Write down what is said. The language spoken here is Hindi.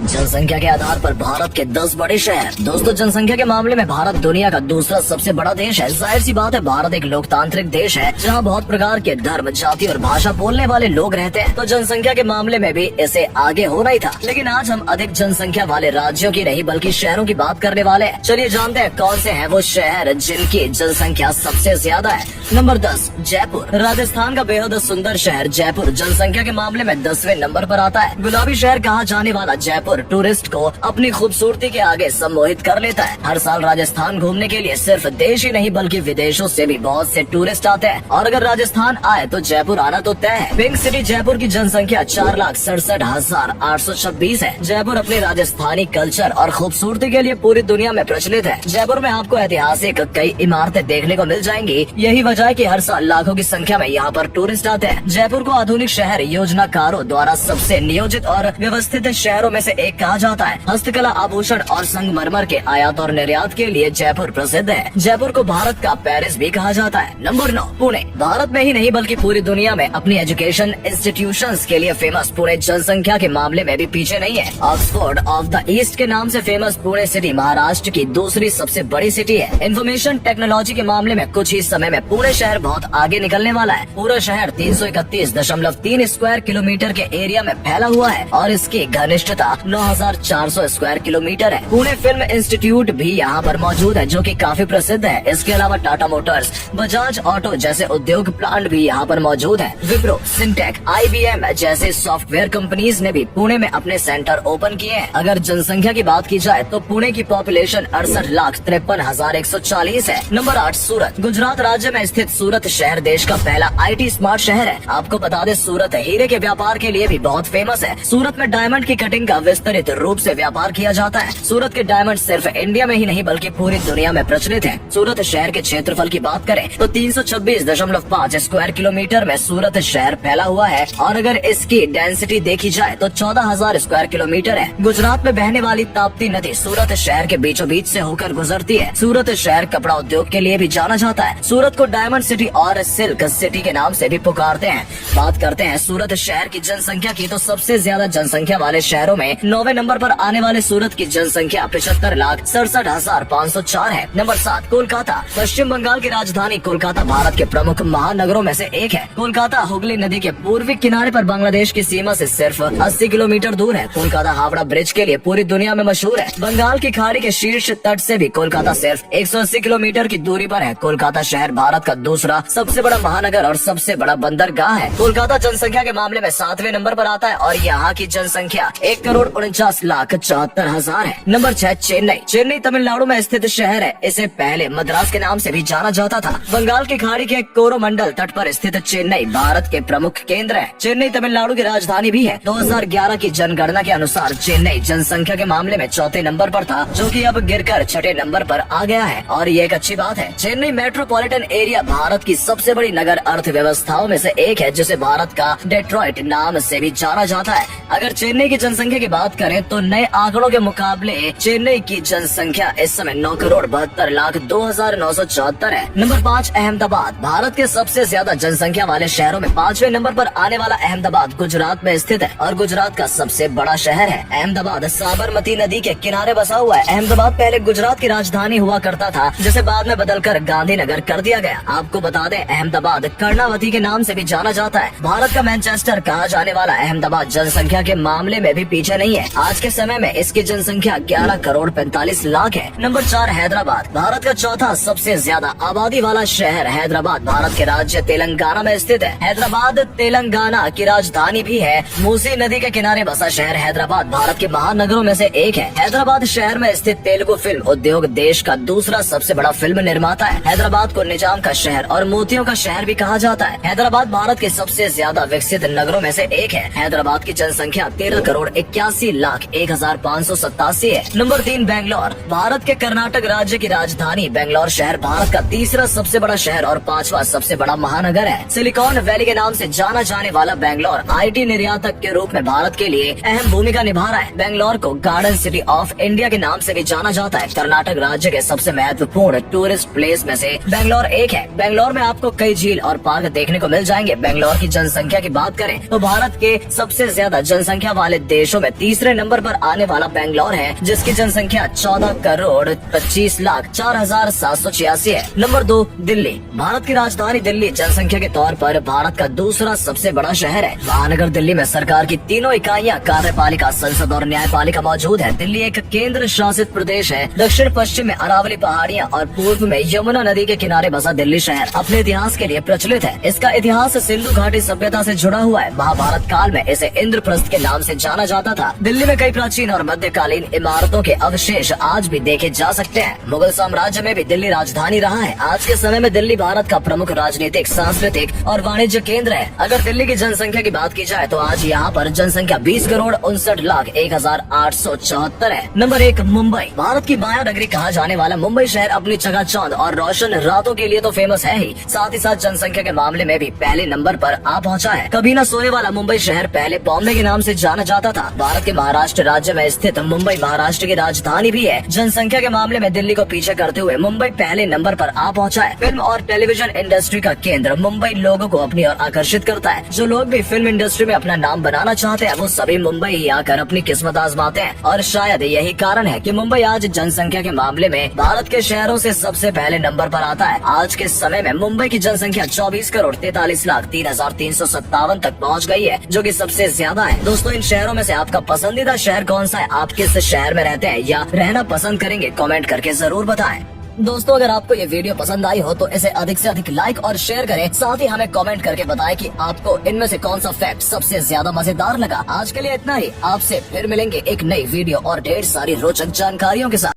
जनसंख्या के आधार पर भारत के 10 बड़े शहर। दोस्तों, जनसंख्या के मामले में भारत दुनिया का दूसरा सबसे बड़ा देश है। जाहिर सी बात है, भारत एक लोकतांत्रिक देश है जहां बहुत प्रकार के धर्म, जाति और भाषा बोलने वाले लोग रहते हैं, तो जनसंख्या के मामले में भी इसे आगे होना ही था। लेकिन आज हम अधिक जनसंख्या वाले राज्यों की नहीं बल्कि शहरों की बात करने वाले हैं। चलिए जानते हैं कौन से हैं वो शहर जिनकी जनसंख्या सबसे ज्यादा है। नंबर 10, जयपुर। राजस्थान का बेहद सुंदर शहर जयपुर जनसंख्या के मामले में 10वें नंबर पर आता है। गुलाबी शहर कहा जाने वाला जयपुर टूरिस्ट को अपनी खूबसूरती के आगे सम्मोहित कर लेता है। हर साल राजस्थान घूमने के लिए सिर्फ देश ही नहीं बल्कि विदेशों से भी बहुत से टूरिस्ट आते हैं, और अगर राजस्थान आए तो जयपुर आना तो तय है। पिंक सिटी जयपुर की जनसंख्या 4,67,826 है। जयपुर अपने राजस्थानी कल्चर और खूबसूरती के लिए पूरी दुनिया में प्रचलित है। जयपुर में आपको ऐतिहासिक कई इमारतें देखने को मिल जाएंगी। यही वजह है कि हर साल लाखों की संख्या में यहाँ पर टूरिस्ट आते हैं। जयपुर को आधुनिक शहर योजनाकारों द्वारा सबसे नियोजित और व्यवस्थित शहरों में से एक कहा जाता है। हस्तकला, आभूषण और संगमरमर के आयात और निर्यात के लिए जयपुर प्रसिद्ध है। जयपुर को भारत का पेरिस भी कहा जाता है। नंबर 9, पुणे। भारत में ही नहीं बल्कि पूरी दुनिया में अपनी एजुकेशन इंस्टीट्यूशंस के लिए फेमस पुणे जनसंख्या के मामले में भी पीछे नहीं है। ऑक्सफोर्ड ऑफ द ईस्ट के नाम से फेमस पुणे सिटी महाराष्ट्र की दूसरी सबसे बड़ी सिटी है। इंफॉर्मेशन टेक्नोलॉजी के मामले में कुछ ही समय में पुणे शहर बहुत आगे निकलने वाला है। पूरा शहर 331.3 स्क्वायर किलोमीटर के एरिया में फैला हुआ है और इसकी घनिष्ठता 9,400 स्क्वायर किलोमीटर है। पुणे फिल्म इंस्टीट्यूट भी यहाँ पर मौजूद है जो कि काफी प्रसिद्ध है। इसके अलावा टाटा मोटर्स, बजाज ऑटो जैसे उद्योग प्लांट भी यहाँ पर मौजूद है। विप्रो, सिंटेक, IBM जैसे सॉफ्टवेयर कंपनीज ने भी पुणे में अपने सेंटर ओपन किए हैं। अगर जनसंख्या की बात की जाए तो पुणे की पॉपुलेशन 68,53,140 है। नंबर 8, सूरत। गुजरात राज्य में स्थित सूरत शहर देश का पहला IT स्मार्ट शहर है। आपको बता दें, सूरत हीरे के व्यापार के लिए भी बहुत फेमस है। सूरत में डायमंड की कटिंग का विस्तृत रूप से व्यापार किया जाता है। सूरत के डायमंड सिर्फ इंडिया में ही नहीं बल्कि पूरी दुनिया में प्रचलित है। सूरत शहर के क्षेत्रफल की बात करें तो 326.5 स्क्वायर किलोमीटर में सूरत शहर फैला हुआ है, और अगर इसकी डेंसिटी देखी जाए तो 14,000 स्क्वायर किलोमीटर है। गुजरात में बहने वाली ताप्ती नदी सूरत शहर के बीचों बीच से होकर गुजरती है। सूरत शहर कपड़ा उद्योग के लिए भी जाना जाता है। सूरत को डायमंड सिटी और सिल्क सिटी के नाम से भी पुकारते हैं। बात करते हैं सूरत शहर की जनसंख्या की, तो सबसे ज्यादा जनसंख्या वाले शहरों में 9वें नंबर पर आने वाले सूरत की जनसंख्या 75,67,504 है। नंबर 7, कोलकाता। पश्चिम बंगाल की राजधानी कोलकाता भारत के प्रमुख महानगरों में से एक है। कोलकाता हुगली नदी के पूर्वी किनारे पर बांग्लादेश की सीमा से सिर्फ 80 किलोमीटर दूर है। कोलकाता हावड़ा ब्रिज के लिए पूरी दुनिया में मशहूर है। बंगाल की खाड़ी के शीर्ष तट से भी कोलकाता सिर्फ 180 किलोमीटर की दूरी पर है। कोलकाता शहर भारत का दूसरा सबसे बड़ा महानगर और सबसे बड़ा बंदरगाह है। कोलकाता जनसंख्या के मामले में 7वें नंबर पर आता है और यहाँ की जनसंख्या 1,49,74,000 है। नंबर 6, चेन्नई। चेन्नई तमिलनाडु में स्थित शहर है। इसे पहले मद्रास के नाम से भी जाना जाता था। बंगाल की खाड़ी के कोरोमंडल तट पर स्थित चेन्नई भारत के प्रमुख केंद्र है। चेन्नई तमिलनाडु की राजधानी भी है। 2011 की जनगणना के अनुसार चेन्नई जनसंख्या के मामले में 4थे नंबर पर था, जो कि अब गिरकर 6ठे नंबर पर आ गया है, और ये एक अच्छी बात है। चेन्नई मेट्रोपॉलिटन एरिया भारत की सबसे बड़ी नगर अर्थव्यवस्थाओं में से एक है, जिसे भारत का डेट्रॉइट नाम से भी जाना जाता है। अगर चेन्नई की जनसंख्या की बात करें तो नए आंकड़ों के मुकाबले चेन्नई की जनसंख्या इस समय 9,72,02,974 है। नंबर 5, अहमदाबाद। भारत के सबसे ज्यादा जनसंख्या वाले शहरों में 5वें नंबर पर आने वाला अहमदाबाद गुजरात में स्थित है और गुजरात का सबसे बड़ा शहर है। अहमदाबाद साबरमती नदी के किनारे बसा हुआ है। अहमदाबाद पहले गुजरात की राजधानी हुआ करता था, जिसे बाद में बदलकर गांधीनगर कर दिया गया। आपको बता दें, अहमदाबाद कर्णावती के नाम से भी जाना जाता है। भारत का मैनचेस्टर कहा जाने वाला अहमदाबाद जनसंख्या के मामले में भी पीछे नहीं है। आज के समय में इसकी जनसंख्या 11,45,00,000 है। नंबर 4, हैदराबाद। भारत का चौथा सबसे ज्यादा आबादी वाला शहर हैदराबाद भारत के राज्य तेलंगाना में स्थित है। हैदराबाद तेलंगाना की राजधानी भी है। मूसी नदी के किनारे बसा शहर हैदराबाद भारत के महानगरों में से एक है। हैदराबाद शहर में स्थित तेलुगु फिल्म उद्योग देश का दूसरा सबसे बड़ा फिल्म निर्माता है। हैदराबाद को निजाम का शहर और मोतियों का शहर भी कहा जाता है। हैदराबाद भारत के सबसे ज्यादा विकसित नगरों में से एक है। हैदराबाद की जनसंख्या 13,81,01,587 है। नंबर 3, बेंगलोर। भारत के कर्नाटक राज्य की राजधानी बेंगलोर शहर भारत का तीसरा सबसे बड़ा शहर और 5वां सबसे बड़ा महानगर है। सिलिकॉन वैली के नाम से जाना जाने वाला बेंगलोर IT निर्यातक के रूप में भारत के लिए अहम भूमिका निभा रहा है। बेंगलोर को गार्डन सिटी ऑफ इंडिया के नाम से भी जाना जाता है। कर्नाटक राज्य के सबसे महत्वपूर्ण टूरिस्ट प्लेस में से बेंगलोर एक है। बेंगलोर में आपको कई झील और पार्क देखने को मिल जाएंगे। बेंगलोर की जनसंख्या की बात करें तो भारत के सबसे ज्यादा जनसंख्या वाले देशों में 30 तीसरे नंबर पर आने वाला बेंगलोर है, जिसकी जनसंख्या 14,25,04,786 है। नंबर 2 दिल्ली। भारत की राजधानी दिल्ली जनसंख्या के तौर पर भारत का दूसरा सबसे बड़ा शहर है। महानगर दिल्ली में सरकार की तीनों इकाइयां कार्यपालिका, संसद और न्यायपालिका मौजूद है। दिल्ली एक केंद्र शासित प्रदेश है। दक्षिण पश्चिम में अरावली पहाड़ियां और पूर्व में यमुना नदी के किनारे बसा दिल्ली शहर अपने इतिहास के लिए प्रचलित है। इसका इतिहास सिंधु घाटी सभ्यता से जुड़ा हुआ है। महाभारत काल में इसे इंद्रप्रस्थ के नाम से जाना जाता था। दिल्ली में कई प्राचीन और मध्यकालीन इमारतों के अवशेष आज भी देखे जा सकते हैं। मुगल साम्राज्य में भी दिल्ली राजधानी रहा है। आज के समय में दिल्ली भारत का प्रमुख राजनीतिक, सांस्कृतिक और वाणिज्य केंद्र है। अगर दिल्ली की जनसंख्या की बात की जाए तो आज यहाँ पर जनसंख्या 20,59,01,874 है। नंबर 1 मुंबई। भारत की माया नगरी कहा जाने वाला मुंबई शहर अपनी चकाचौंध और रोशन रातों के लिए तो फेमस है ही, साथ ही साथ जनसंख्या के मामले में भी पहले नंबर पर आ पहुंचा है। कभी न सोने वाला मुंबई शहर पहले बॉम्बे के नाम से जाना जाता था। भारत के महाराष्ट्र राज्य में स्थित मुंबई महाराष्ट्र की राजधानी भी है। जनसंख्या के मामले में दिल्ली को पीछे करते हुए मुंबई पहले नंबर पर आ पहुंचा है। फिल्म और टेलीविजन इंडस्ट्री का केंद्र मुंबई लोगों को अपनी ओर आकर्षित करता है। जो लोग भी फिल्म इंडस्ट्री में अपना नाम बनाना चाहते हैं वो सभी मुंबई ही आकर अपनी किस्मत आजमाते हैं और शायद यही कारण है कि मुंबई आज जनसंख्या के मामले में भारत के शहरों से सबसे पहले नंबर पर आता है। आज के समय में मुंबई की जनसंख्या 24,43,03,357 तक पहुंच गई है, जो कि सबसे ज्यादा है। दोस्तों, इन शहरों में से आपका पसंदीदा शहर कौन सा है? आप किस शहर में रहते हैं या रहना पसंद करेंगे? कमेंट करके जरूर बताएं। दोस्तों, अगर आपको ये वीडियो पसंद आई हो तो इसे अधिक से अधिक लाइक और शेयर करें। साथ ही हमें कमेंट करके बताएं कि आपको इनमें से कौन सा फैक्ट सबसे ज्यादा मजेदार लगा। आज के लिए इतना ही। आपसे फिर मिलेंगे एक नई वीडियो और ढेर सारी रोचक जानकारियों के साथ।